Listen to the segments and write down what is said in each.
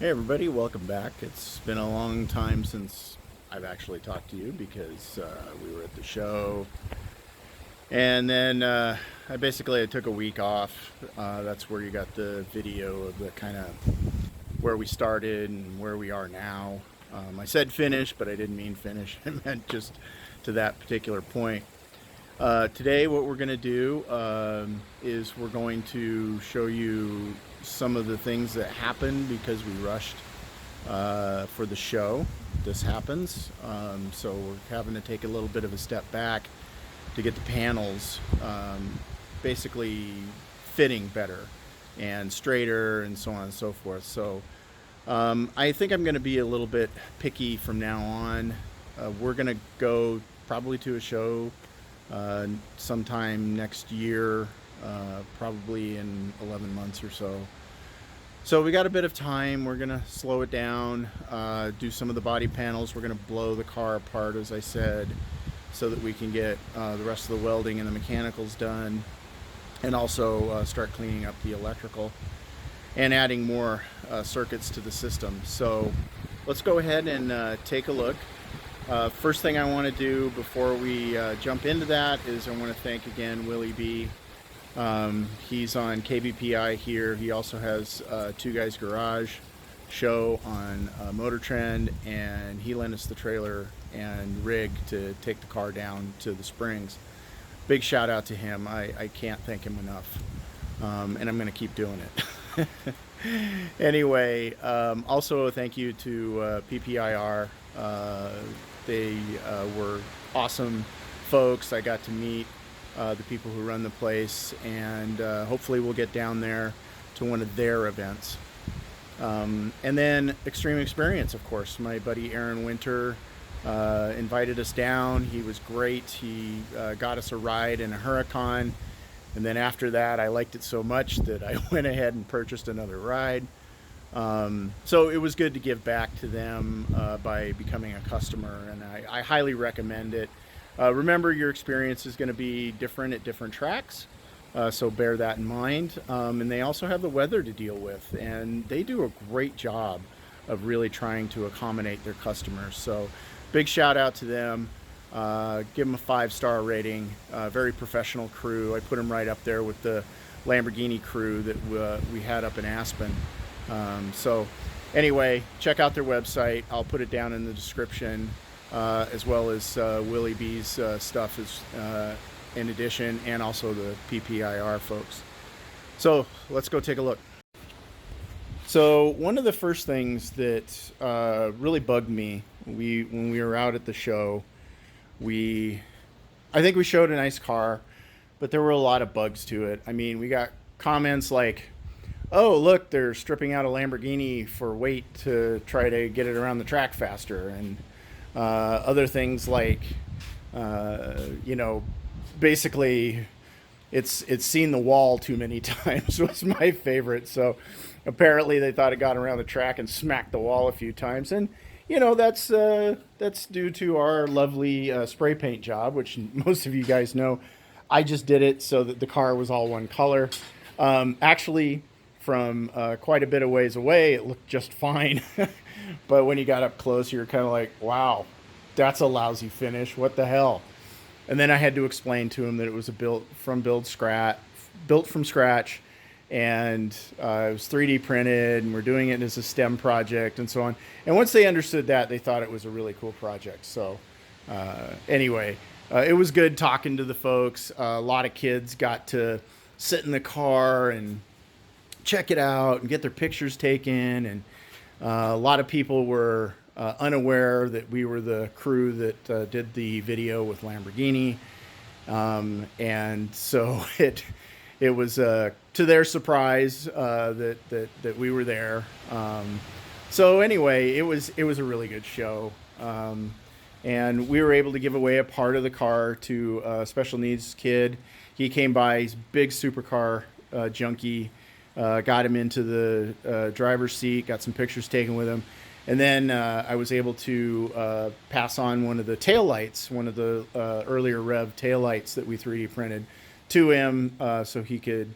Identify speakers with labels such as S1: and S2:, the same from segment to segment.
S1: Hey everybody, welcome back. It's been a long time since I've actually talked to you because we were at the show, and then I took a week off. That's where you got the video of the kind of where we started and where we are now. I said finish, but I didn't mean finish. I meant just to that particular point. Today, what we're going to do is we're going to show you some of the things that happened because we rushed for the show. This happens. So we're having to take a little bit of a step back to get the panels basically fitting better and straighter and so on and so forth. So I think I'm going to be a little bit picky from now on. We're going to go probably to a show sometime next year, probably in 11 months or so. So we got a bit of time. We're going to slow it down, do some of the body panels. We're going to blow the car apart, as I said, so that we can get the rest of the welding and the mechanicals done, and also start cleaning up the electrical and adding more circuits to the system. So let's go ahead and take a look. First thing I want to do before we jump into that is I want to thank again Willie B. He's on KBPI here. He also has Two Guys Garage show on Motor Trend, and he lent us the trailer and rig to take the car down to the Springs. Big shout out to him. I can't thank him enough, and I'm going to keep doing it. Anyway, also a thank you to PPIR. They were awesome folks. I got to meet the people who run the place, and hopefully we'll get down there to one of their events. And then Extreme Experience, of course. My buddy Aaron Winter invited us down. He was great. He got us a ride in a Huracan, and then after that I liked it so much that I went ahead and purchased another ride. So it was good to give back to them by becoming a customer, and I highly recommend it. Remember, your experience is going to be different at different tracks, so bear that in mind. And they also have the weather to deal with, and they do a great job of really trying to accommodate their customers. So big shout out to them. Give them a 5-star rating. Very professional crew. I put them right up there with the Lamborghini crew that we had up in Aspen. So anyway, check out their website. I'll put it down in the description, as well as Willie B's stuff is in addition, and also the PPIR folks. So let's go take a look. So one of the first things that really bugged me, when we were out at the show, I think we showed a nice car, but there were a lot of bugs to it. I mean, we got comments like, oh, look, they're stripping out a Lamborghini for weight to try to get it around the track faster. And other things like, basically it's seen the wall too many times was my favorite. So apparently they thought it got around the track and smacked the wall a few times. And, that's due to our lovely spray paint job, which most of you guys know. I just did it so that the car was all one color. Actually, from quite a bit of ways away, it looked just fine. But when you got up close, you were kind of like, wow, that's a lousy finish. What the hell? And then I had to explain to him that it was built from scratch, and it was 3D printed, and we're doing it as a STEM project and so on. And once they understood that, they thought it was a really cool project. So anyway, it was good talking to the folks. A lot of kids got to sit in the car and check it out and get their pictures taken, and a lot of people were unaware that we were the crew that did the video with Lamborghini, and so it was to their surprise that we were there. So anyway, it was a really good show, and we were able to give away a part of the car to a special needs kid. He came by, he's a big supercar junkie. Got him into the driver's seat, got some pictures taken with him. And then I was able to pass on one of the taillights, one of the earlier Rev taillights that we 3D printed to him, so he could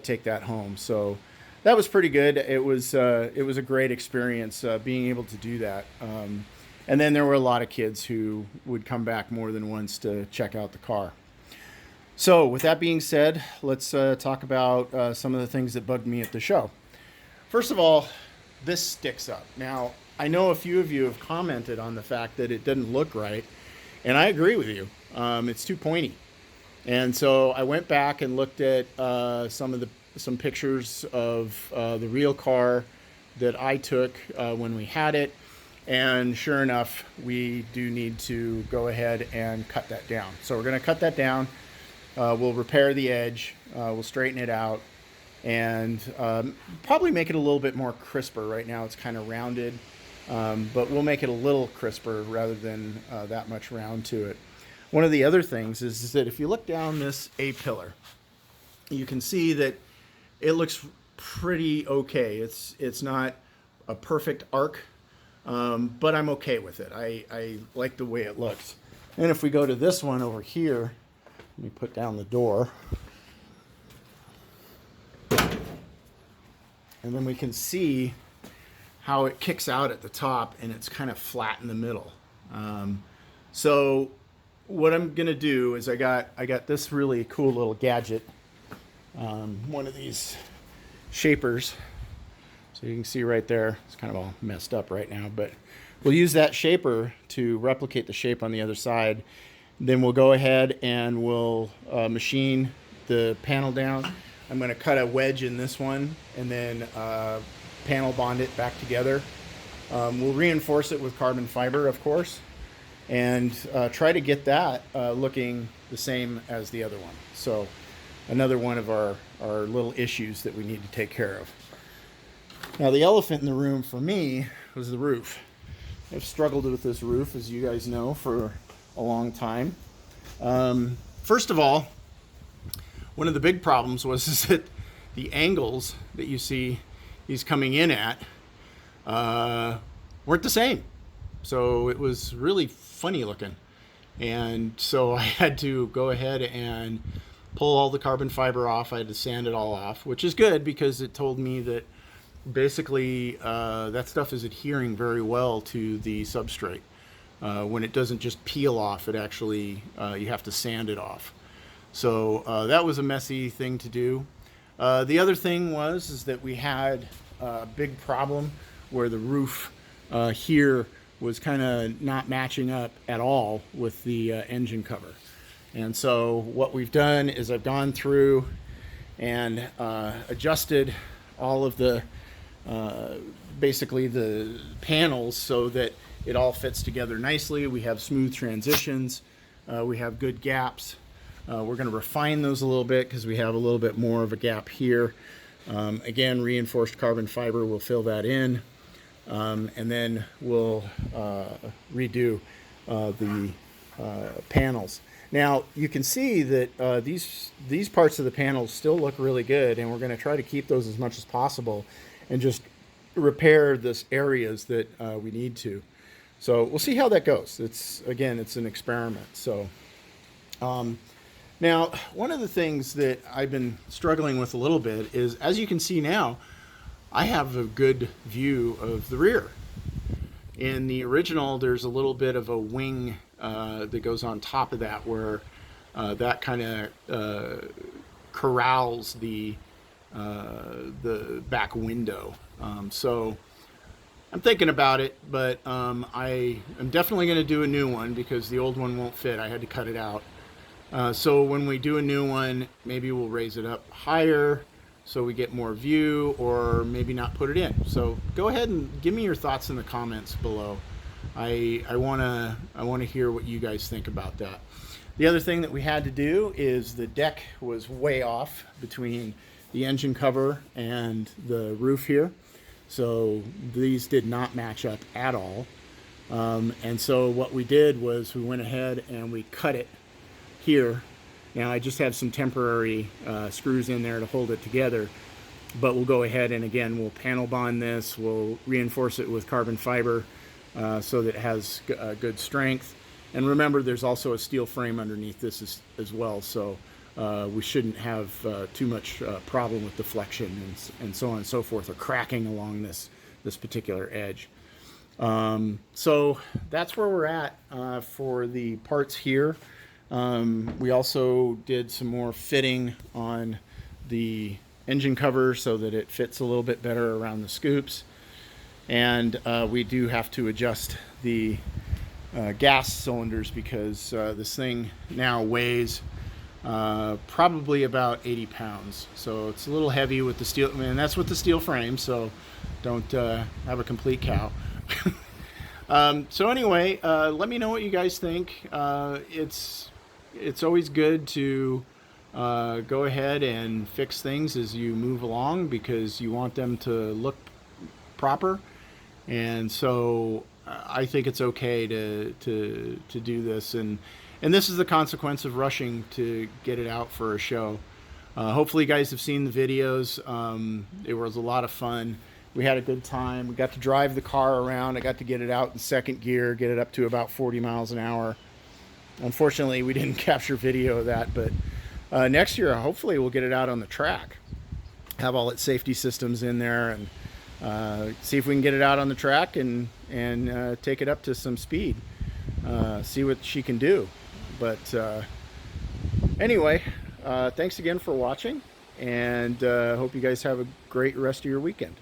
S1: take that home. So that was pretty good. It was a great experience being able to do that. And then there were a lot of kids who would come back more than once to check out the car. So with that being said, let's talk about some of the things that bugged me at the show. First of all, this sticks up. Now, I know a few of you have commented on the fact that it didn't look right, and I agree with you. It's too pointy. And so I went back and looked at some pictures of the real car that I took when we had it, and sure enough, we do need to go ahead and cut that down. So we're going to cut that down. We'll repair the edge. We'll straighten it out, and probably make it a little bit more crisper. Right now it's kind of rounded, but we'll make it a little crisper rather than that much round to it. One of the other things is that if you look down this A-pillar, you can see that it looks pretty okay. It's not a perfect arc, but I'm okay with it. I like the way it looks. And if we go to this one over here, let me put down the door. And then we can see how it kicks out at the top, and it's kind of flat in the middle. So what I'm gonna do is I got this really cool little gadget, one of these shapers. So you can see right there, it's kind of all messed up right now, but we'll use that shaper to replicate the shape on the other side. Then we'll go ahead and we'll machine the panel down. I'm going to cut a wedge in this one and then panel bond it back together. We'll reinforce it with carbon fiber, of course, and try to get that looking the same as the other one. So another one of our little issues that we need to take care of. Now, the elephant in the room for me was the roof. I've struggled with this roof, as you guys know, for a long time. First of all, one of the big problems was that the angles that you see he's coming in at weren't the same. So it was really funny looking. And so I had to go ahead and pull all the carbon fiber off. I had to sand it all off, which is good because it told me that basically that stuff is adhering very well to the substrate. When it doesn't just peel off, it actually, you have to sand it off. So that was a messy thing to do. The other thing is that we had a big problem where the roof here was kind of not matching up at all with the engine cover. And so what we've done is I've gone through and adjusted all of the basically the panels so that it all fits together nicely. We have smooth transitions. We have good gaps. We're going to refine those a little bit because we have a little bit more of a gap here. Again, reinforced carbon fiber will fill that in. And then we'll redo the panels. Now, you can see that these parts of the panels still look really good, and we're going to try to keep those as much as possible and just repair this areas that we need to. So we'll see how that goes. It's an experiment. So now, one of the things that I've been struggling with a little bit is, as you can see now, I have a good view of the rear. In the original, there's a little bit of a wing that goes on top of that where that kind of corrals the back window. So I'm thinking about it, but I am definitely going to do a new one because the old one won't fit. I had to cut it out. So when we do a new one, maybe we'll raise it up higher so we get more view, or maybe not put it in. So go ahead and give me your thoughts in the comments below. I wanna hear what you guys think about that. The other thing that we had to do is the deck was way off between the engine cover and the roof here. So these did not match up at all. And so what we did was we went ahead and we cut it here. Now I just have some temporary screws in there to hold it together, but we'll go ahead and again, we'll panel bond this, we'll reinforce it with carbon fiber so that it has good strength. And remember, there's also a steel frame underneath this as well, so we shouldn't have too much problem with deflection and so on and so forth, or cracking along this particular edge. So that's where we're at for the parts here. We also did some more fitting on the engine cover so that it fits a little bit better around the scoops. And we do have to adjust the gas cylinders because this thing now weighs probably about 80 pounds. So it's a little heavy with the steel, and that's with the steel frame, so don't have a complete cow. So anyway, let me know what you guys think. It's always good to go ahead and fix things as you move along because you want them to look proper. And so I think it's okay to do this, and this is the consequence of rushing to get it out for a show. Hopefully you guys have seen the videos. It was a lot of fun. We had a good time. We got to drive the car around. I got to get it out in second gear, get it up to about 40 miles an hour. Unfortunately, we didn't capture video of that, but next year, hopefully we'll get it out on the track, have all its safety systems in there, and see if we can get it out on the track and take it up to some speed, see what she can do. But anyway, thanks again for watching, and hope you guys have a great rest of your weekend.